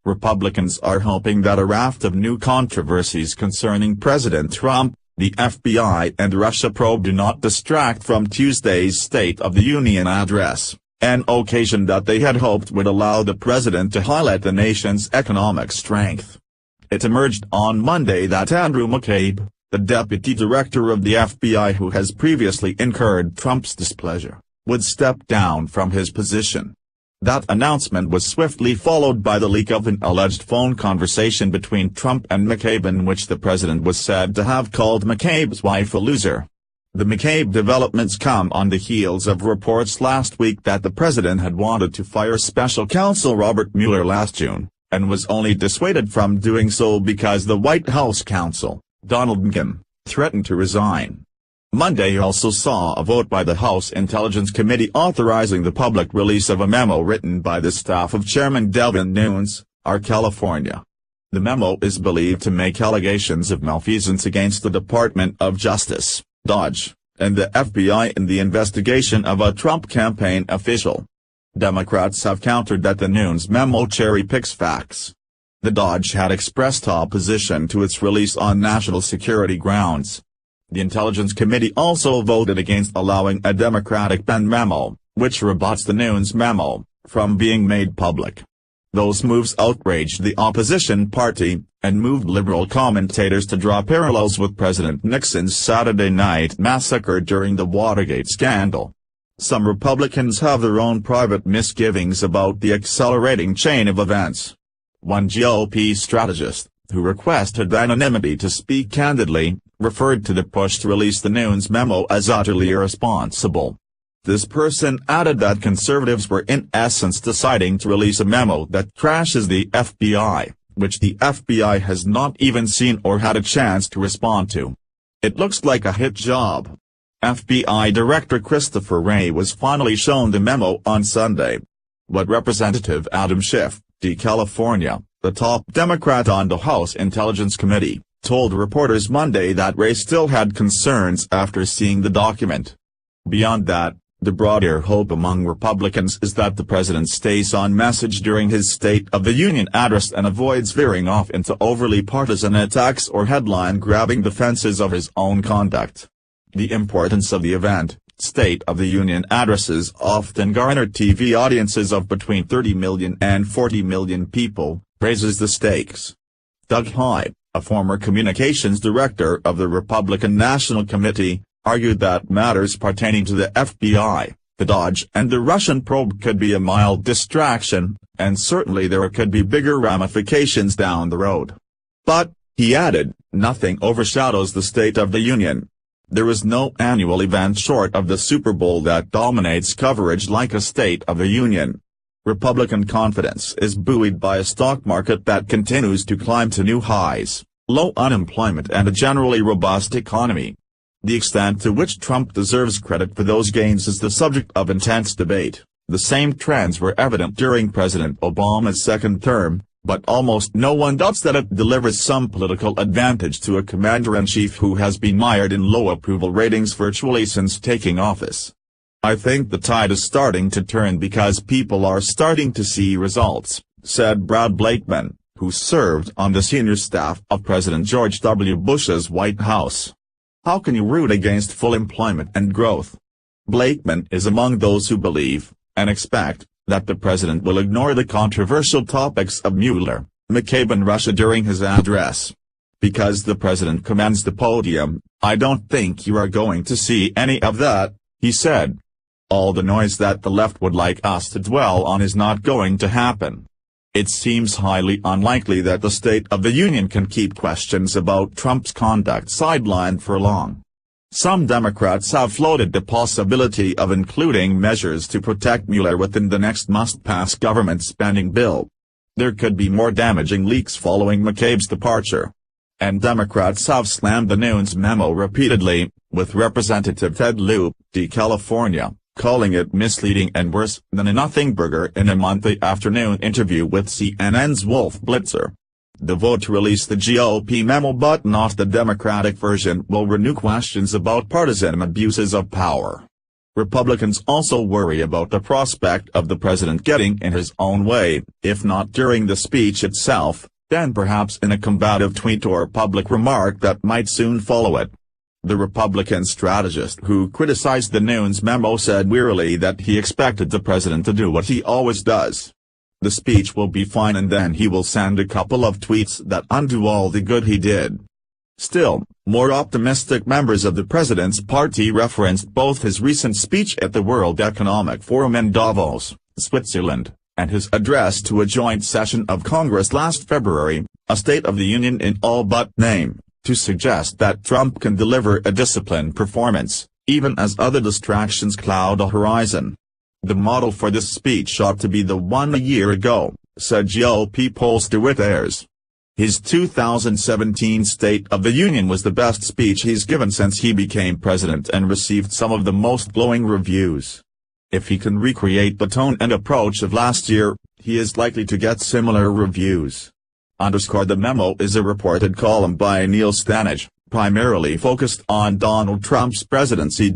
Republicans are hoping that a raft of new controversies concerning President Trump, the FBI and Russia probe do not distract from Tuesday's State of the Union address, an occasion that they had hoped would allow the president to highlight the nation's economic strength. It emerged on Monday that Andrew McCabe, the deputy director of the FBI who has previously incurred Trump's displeasure, would step down from his position. That announcement was swiftly followed by the leak of an alleged phone conversation between Trump and McCabe in which the president was said to have called McCabe's wife a loser. The McCabe developments come on the heels of reports last week that the president had wanted to fire special counsel Robert Mueller last June, and was only dissuaded from doing so because the White House counsel, Donald Memo, threatened to resign. Monday also saw a vote by the House Intelligence Committee authorizing the public release of a memo written by the staff of Chairman Devin Nunes, R. California. The memo is believed to make allegations of malfeasance against the Department of Justice, DOJ, and the FBI in the investigation of a Trump campaign official. Democrats have countered that the Nunes memo cherry-picks facts. The DOJ had expressed opposition to its release on national security grounds. The Intelligence Committee also voted against allowing a Democratic-penned memo, which rebuts the Nunes memo, from being made public. Those moves outraged the opposition party, and moved liberal commentators to draw parallels with President Nixon's Saturday night massacre during the Watergate scandal. Some Republicans have their own private misgivings about the accelerating chain of events. One GOP strategist, who requested anonymity to speak candidly, referred to the push to release the Nunes memo as utterly irresponsible. This person added that conservatives were in essence deciding to release a memo that trashes the FBI, which the FBI has not even seen or had a chance to respond to. It looks like a hit job. FBI Director Christopher Wray was finally shown the memo on Sunday. But Representative Adam Schiff, D. California, the top Democrat on the House Intelligence Committee, told reporters Monday that Wray still had concerns after seeing the document. Beyond that, the broader hope among Republicans is that the president stays on message during his State of the Union address and avoids veering off into overly partisan attacks or headline-grabbing defenses of his own conduct. The importance of the event, State of the Union addresses often garner TV audiences of between 30 million and 40 million people, raises the stakes. Doug Hyde, a former communications director of the Republican National Committee, argued that matters pertaining to the FBI, the DOJ and the Russian probe could be a mild distraction, and certainly there could be bigger ramifications down the road. But, he added, nothing overshadows the State of the Union. There is no annual event short of the Super Bowl that dominates coverage like a State of the Union. Republican confidence is buoyed by a stock market that continues to climb to new highs, low unemployment and a generally robust economy. The extent to which Trump deserves credit for those gains is the subject of intense debate. The same trends were evident during President Obama's second term, but almost no one doubts that it delivers some political advantage to a commander-in-chief who has been mired in low approval ratings virtually since taking office. I think the tide is starting to turn because people are starting to see results, said Brad Blakeman, who served on the senior staff of President George W. Bush's White House. How can you root against full employment and growth? Blakeman is among those who believe, and expect, that the president will ignore the controversial topics of Mueller, McCabe and Russia during his address. Because the president commands the podium, I don't think you are going to see any of that, he said. All the noise that the left would like us to dwell on is not going to happen. It seems highly unlikely that the State of the Union can keep questions about Trump's conduct sidelined for long. Some Democrats have floated the possibility of including measures to protect Mueller within the next must-pass government spending bill. There could be more damaging leaks following McCabe's departure. And Democrats have slammed the Nunes memo repeatedly, with Representative Ted Lieu, D. California, calling it misleading and worse than a nothing burger in a Monday afternoon interview with CNN's Wolf Blitzer. The vote to release the GOP memo but not the Democratic version will renew questions about partisan abuses of power. Republicans also worry about the prospect of the president getting in his own way, if not during the speech itself, then perhaps in a combative tweet or public remark that might soon follow it. The Republican strategist who criticized the Nunes memo said wearily that he expected the president to do what he always does. The speech will be fine and then he will send a couple of tweets that undo all the good he did. Still, more optimistic members of the president's party referenced both his recent speech at the World Economic Forum in Davos, Switzerland, and his address to a joint session of Congress last February, a State of the Union in all but name, to suggest that Trump can deliver a disciplined performance, even as other distractions cloud the horizon. The model for this speech ought to be the one a year ago, said GOP pollster Whit Ayers. His 2017 State of the Union was the best speech he's given since he became president and received some of the most glowing reviews. If he can recreate the tone and approach of last year, he is likely to get similar reviews. The memo is a reported column by Neil Stanage, primarily focused on Donald Trump's presidency.